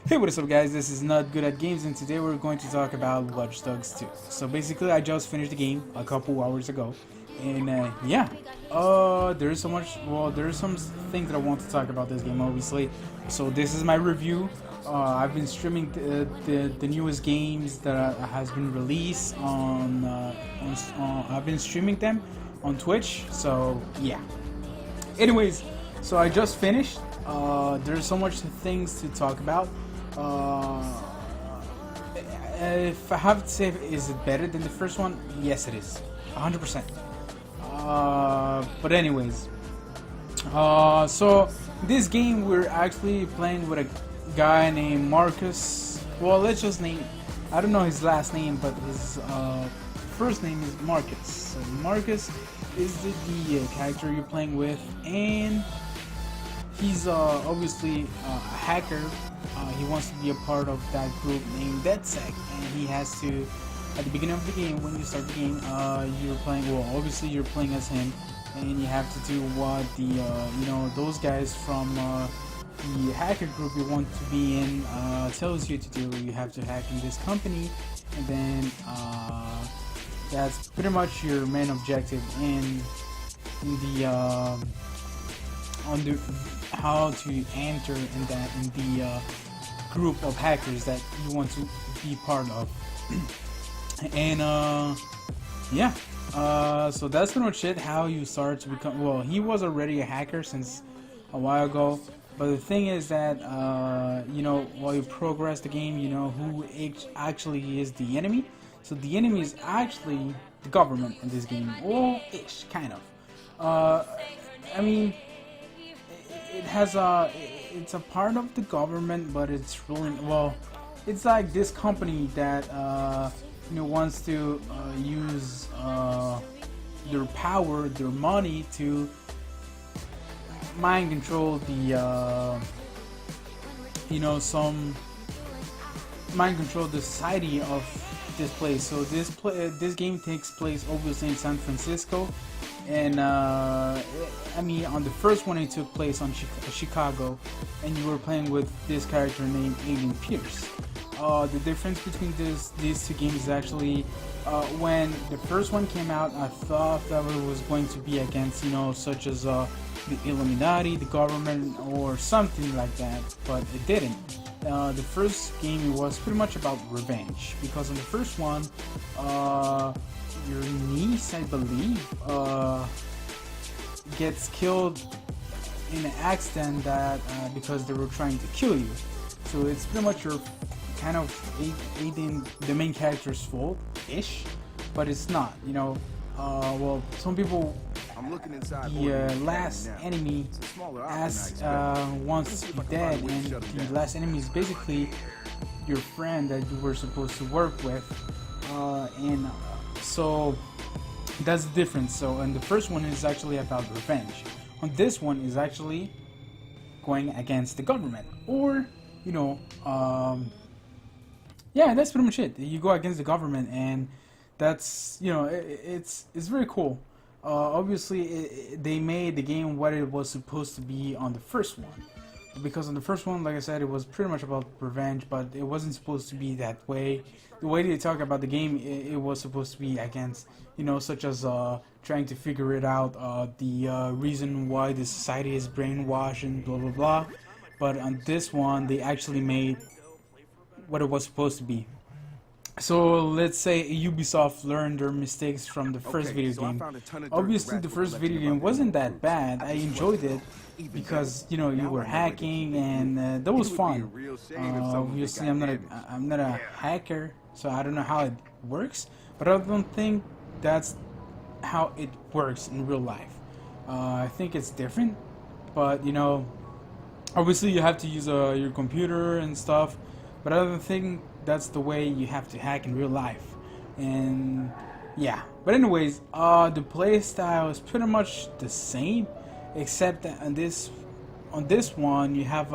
Hey, what is up guys, this is Not Good at Games and today we're going to talk about Watch Dogs 2. So basically I just finished the game a couple hours ago and yeah, there's so much, there's some things that I want to talk about this game obviously. So this is my review. I've been streaming the newest games that has been released I've been streaming them on Twitch, so yeah. Anyways, so I just finished. There's so much things to talk about. Uh, if I have to say, is it better than the first one? Yes, it is, 100%. But anyways, so this game we're actually playing with a guy named Marcus. Well, let's just name. I don't know his last name, but his first name is Marcus. So Marcus is the character you're playing with, and he's obviously a hacker. He wants to be a part of that group named DedSec, and he has to. At the beginning of the game, when you start the game, you're playing. Well, obviously you're playing as him, and you have to do what the those guys from the hacker group you want to be in tells you to do. You have to hack in this company, and then that's pretty much your main objective in the on the how to enter in the group of hackers that you want to be part of. And yeah, so that's pretty much it. How you start to become. Well, he was already a hacker since a while ago, but the thing is that while you progress the game, you know who actually is the enemy. So the enemy is actually the government in this game. Well, ish, kind of. I mean, it has it's a part of the government, but it's really, well, it's like this company that wants to use their power, their money to mind control the some mind control the society of this place. So this game takes place obviously in San Francisco, and I mean, on the first one it took place on Chicago, and you were playing with this character named Alien Pierce. The difference between these two games is actually when the first one came out, I thought that it was going to be against such as the Illuminati, the government, or something like that, but it didn't. The first game was pretty much about revenge, because in the first one, your niece, I believe, gets killed in an accident that because they were trying to kill you. So it's pretty much your kind of aiding the main character's fault-ish, but it's not. Well, some people. The last enemy wants to be dead, and the last enemy is basically your friend that you were supposed to work with, and so that's the difference. So, and the first one is actually about revenge. On this one is actually going against the government, or yeah, that's pretty much it. You go against the government, and that's it's very cool. Obviously, they made the game what it was supposed to be on the first one, because on the first one, like I said, it was pretty much about revenge, but it wasn't supposed to be that way. The way they talk about the game, it was supposed to be against, such as trying to figure it out, the reason why the society is brainwashed and blah blah blah. But on this one, they actually made what it was supposed to be. So let's say Ubisoft learned their mistakes from the first video game. Obviously, the first video game wasn't that bad. I enjoyed it because you were hacking, and that was fun. Obviously, I'm not a hacker, so I don't know how it works. But I don't think that's how it works in real life. I think it's different, but obviously you have to use your computer and stuff. But I don't think that's the way you have to hack in real life. And yeah, but anyways, the play style is pretty much the same, except that on this one you have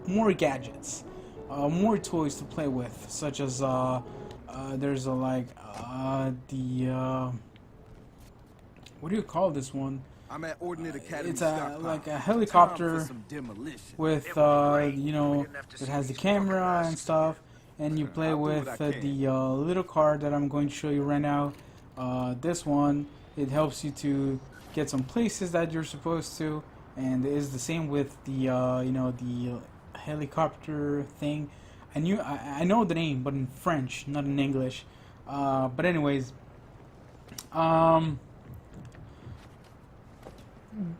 more gadgets, more toys to play with, such as there's what do you call this one? I'm at Ordnance Academy. It's like a helicopter with you know, it has the camera and stuff, and you play with the little car that I'm going to show you right now. This one, it helps you to get some places that you're supposed to, and it is the same with the you know, the helicopter thing. I know the name, but in French, not in English. But anyways,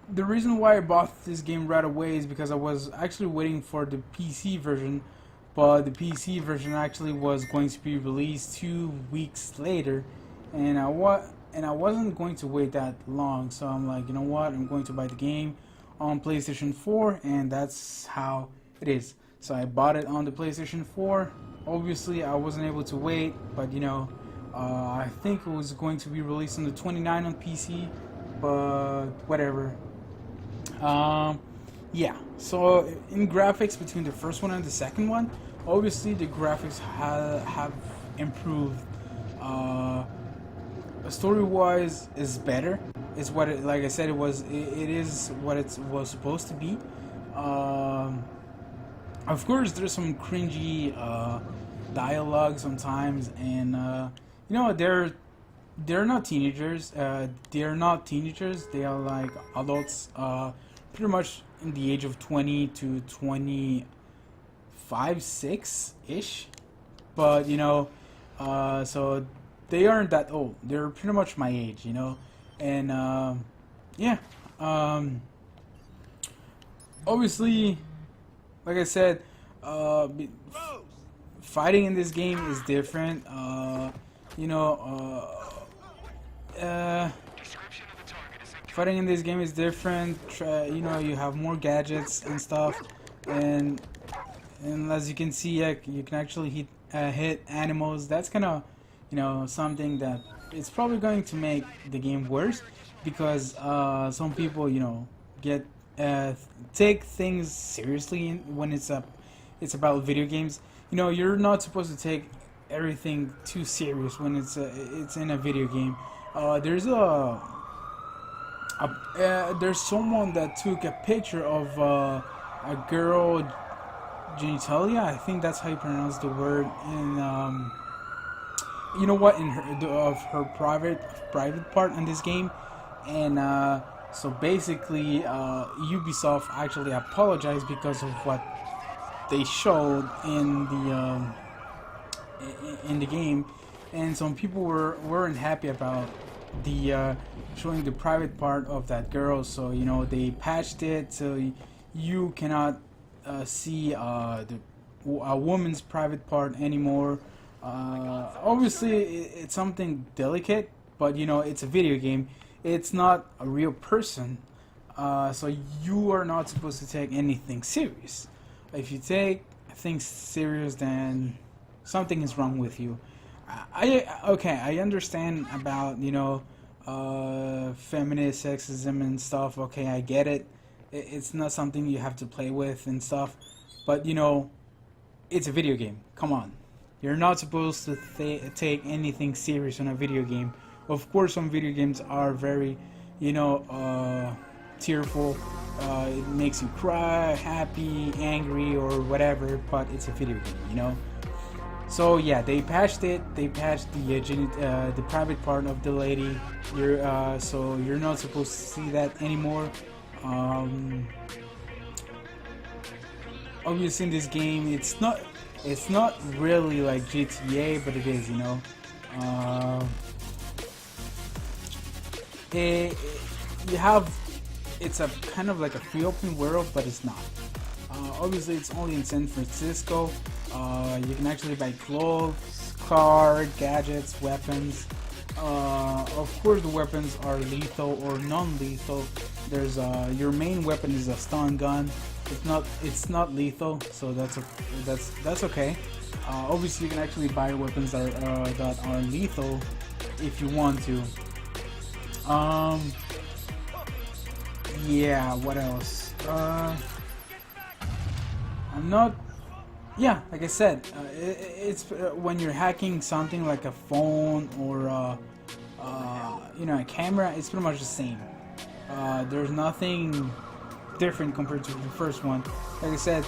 the reason why I bought this game right away is because I was actually waiting for the PC version, but the PC version actually was going to be released 2 weeks later, and I wasn't going to wait that long. So I'm like, you know what? I'm going to buy the game on PlayStation 4, and that's how it is. So I bought it on the PlayStation 4. Obviously, I wasn't able to wait, but you know, I think it was going to be released on the 29th on PC, but whatever. Yeah, so in graphics between the first one and the second one, obviously the graphics have improved. Story-wise is better. It's what it, like I said, it is what it was supposed to be. Of course, there's some cringy dialogue sometimes, and you know, they're not teenagers. They're not teenagers. They are like adults, pretty much in the age of 20 to 25, 6 ish. But you know, so they aren't that old. They're pretty much my age, you know, and yeah. Obviously, like I said, fighting in this game is different. You know, fighting in this game is different. You know, you have more gadgets and stuff, and as you can see, you can actually hit animals. That's kind of, you know, something that it's probably going to make the game worse, because some people, you know, take things seriously when it's about video games. You know, you're not supposed to take everything too serious when it's in a video game. There's there's someone that took a picture of a girl genitalia. I think that's how you pronounce the word. And you know what, in her private part in this game, and so basically, Ubisoft actually apologized because of what they showed in the game, and some people weren't happy about the showing the private part of that girl. So you know, they patched it so you cannot see a woman's private part anymore. Obviously, it's something delicate, but you know, it's a video game. It's not a real person, so you are not supposed to take anything serious. If you take things serious, then something is wrong with you. I understand about, you know, feminist sexism and stuff. Okay, I get it. It's not something you have to play with and stuff, but you know, it's a video game. Come on, you're not supposed to take anything serious in a video game. Of course, some video games are very, you know, tearful. It makes you cry, happy, angry, or whatever. But it's a video game, you know. So yeah, they patched it. They patched the private part of the lady. So you're not supposed to see that anymore. Obviously, in this game, it's not really like GTA, but it is, you know. It's a kind of like a free open world, but it's not. Obviously, it's only in San Francisco. You can actually buy clothes, car, gadgets, weapons. Of course, the weapons are lethal or non-lethal. There's your main weapon is a stun gun. It's not lethal, so that's okay. Obviously, you can actually buy weapons that are lethal if you want to. Yeah, what else? I'm not. Yeah, like I said, it's when you're hacking something like a phone or you know, a camera, it's pretty much the same. There's nothing different compared to the first one. Like I said,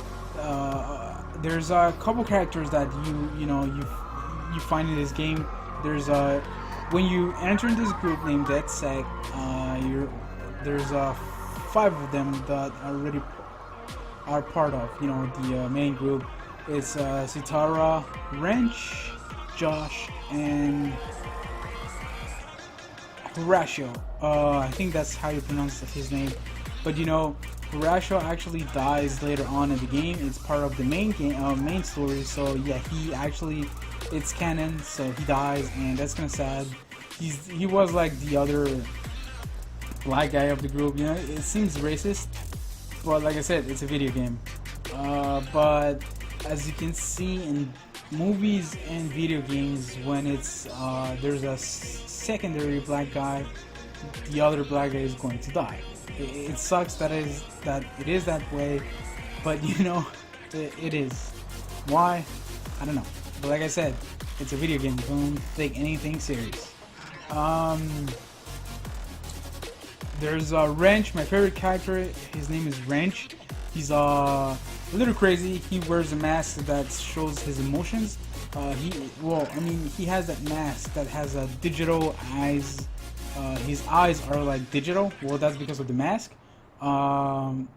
there's a couple characters that you find in this game. There's when you enter in this group named DedSec, there's 5 of them that already are part of the main group. It's Sitara, Wrench, Josh, and Horatio. I think that's how you pronounce his name. But Horatio actually dies later on in the game. It's part of the main main story. So yeah, it's canon. So he dies, and that's kind of sad. He was like the other black guy of the group. It seems racist, but like I said, it's a video game. But as you can see in movies and video games, when it's there's a secondary black guy, the other black guy is going to die. It sucks that it is that way, but it is. Why? I don't know. But like I said, it's a video game. Don't take anything serious. There's Wrench, my favorite character. His name is Wrench. He's a little crazy. He wears a mask that shows his emotions. He has that mask that has digital eyes. His eyes are like digital. Well, that's because of the mask. When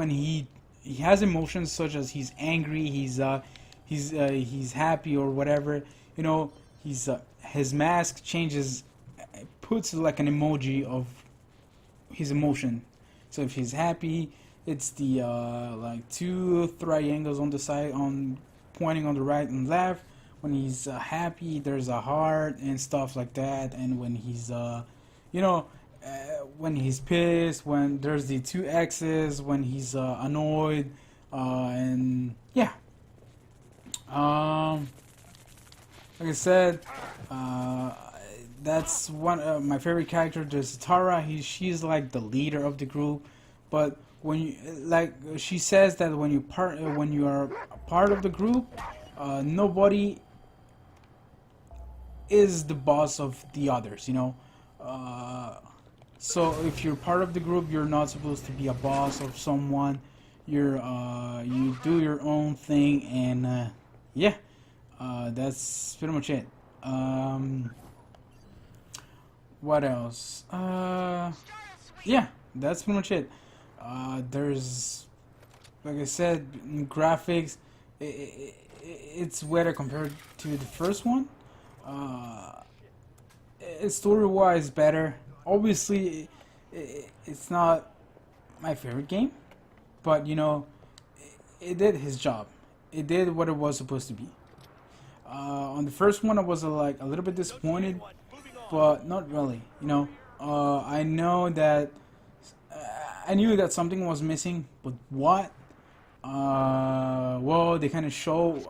he has emotions such as he's angry, he's happy or whatever. His mask changes, puts like an emoji of his emotion. So if he's happy, it's the like 2 triangles on the side, pointing on the right and left. When he's happy, there's a heart and stuff like that. And when he's when he's pissed, when there's the 2 X's, when he's annoyed, and yeah. Like I said, that's one of my favorite characters. There's Tara. She's like the leader of the group, but she says that when you are part of the group, nobody is the boss of the others. So if you're part of the group, you're not supposed to be a boss of someone. You do your own thing, and yeah, that's pretty much it. What else? Yeah, that's pretty much it. There's, like I said, graphics. It's better compared to the first one. It's story-wise better. Obviously, it's not my favorite game, but it did his job. It did what it was supposed to be. On the first one, I was a little bit disappointed, but not really. I know that I knew that something was missing, but what? Well, they kind of show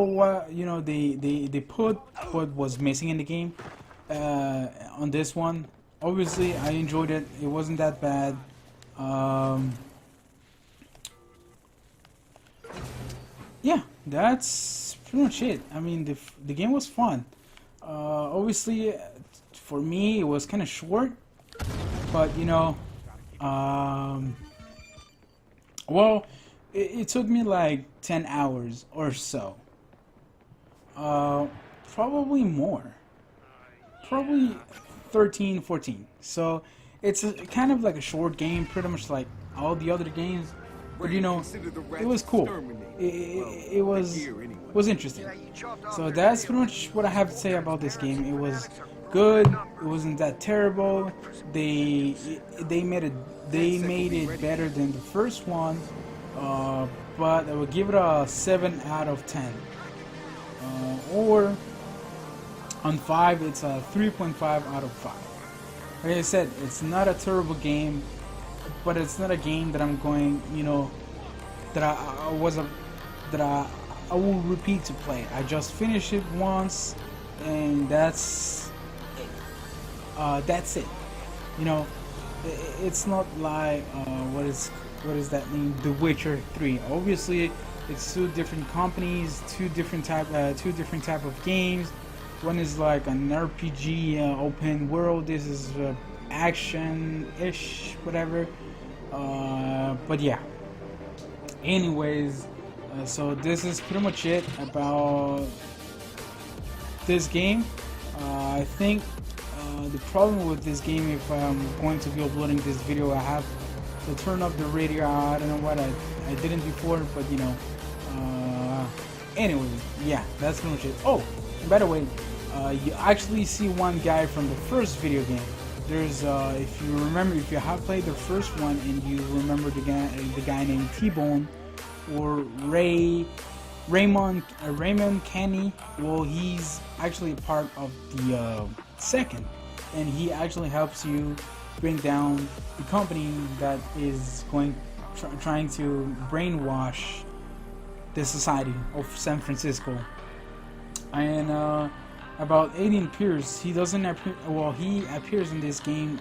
what they put what was missing in the game on this one. Obviously, I enjoyed it. It wasn't that bad. Yeah, that's pretty much it. I mean, the game was fun. Obviously, for me, it was kind of short, but well, it took me like 10 hours or so. Probably more. Probably 13, 14. So it's kind of like a short game, pretty much like all the other games. But it was cool. It was interesting. So that's pretty much what I have to say about this game. It was good. It wasn't that terrible. They made it better than the first one. But I would give it a 7 out of 10. Or on 5, it's a 3.5 out of 5. Like I said, it's not a terrible game, but it's not a game that I'm going, that I will repeat to play. I just finished it once, and that's it. It's not like what is that name? The Witcher 3. Obviously, it's 2 different companies, 2 different type of games. One is like an RPG open world. This is action-ish, whatever. But yeah. Anyways, so this is pretty much it about this game. I think the problem with this game, if I'm going to be uploading this video, I have to turn off the radio. I don't know what I didn't before, but you know. Anyway, yeah, that's pretty much it. Oh, and by the way, you actually see one guy from the first video game. There's if you remember, if you have played the first one and you remember the guy named T-Bone or Raymond Kenny, well, he's actually part of the second, and he actually helps you bring down the company that is trying to brainwash the society of San Francisco. And about Aiden Pierce, he doesn't appear. Well, he appears in this game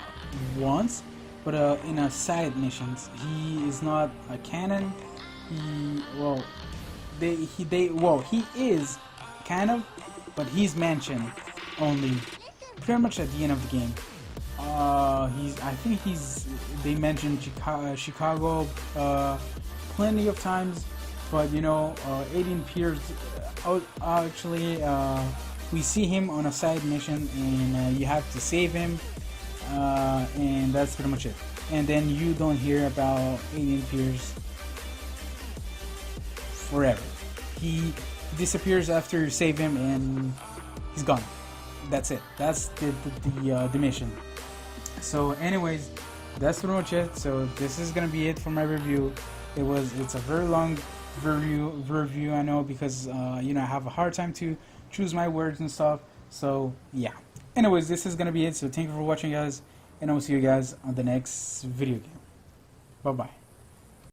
once, but in a side missions. He is not a canon. He is kind of, but he's mentioned only pretty much at the end of the game. They mentioned Chicago plenty of times, but you know, Aiden Pierce actually we see him on a side mission, and you have to save him, and that's pretty much it. And then you don't hear about Aiden Pierce forever. He disappears after you save him, and he's gone. That's it. That's the mission. So anyways, that's pretty much it. So this is gonna be it for my review. It's a very long review, I know, because you know, I have a hard time to choose my words and stuff. So yeah. Anyways, this is gonna be it. So thank you for watching, guys, and I will see you guys on the next video game. Bye bye.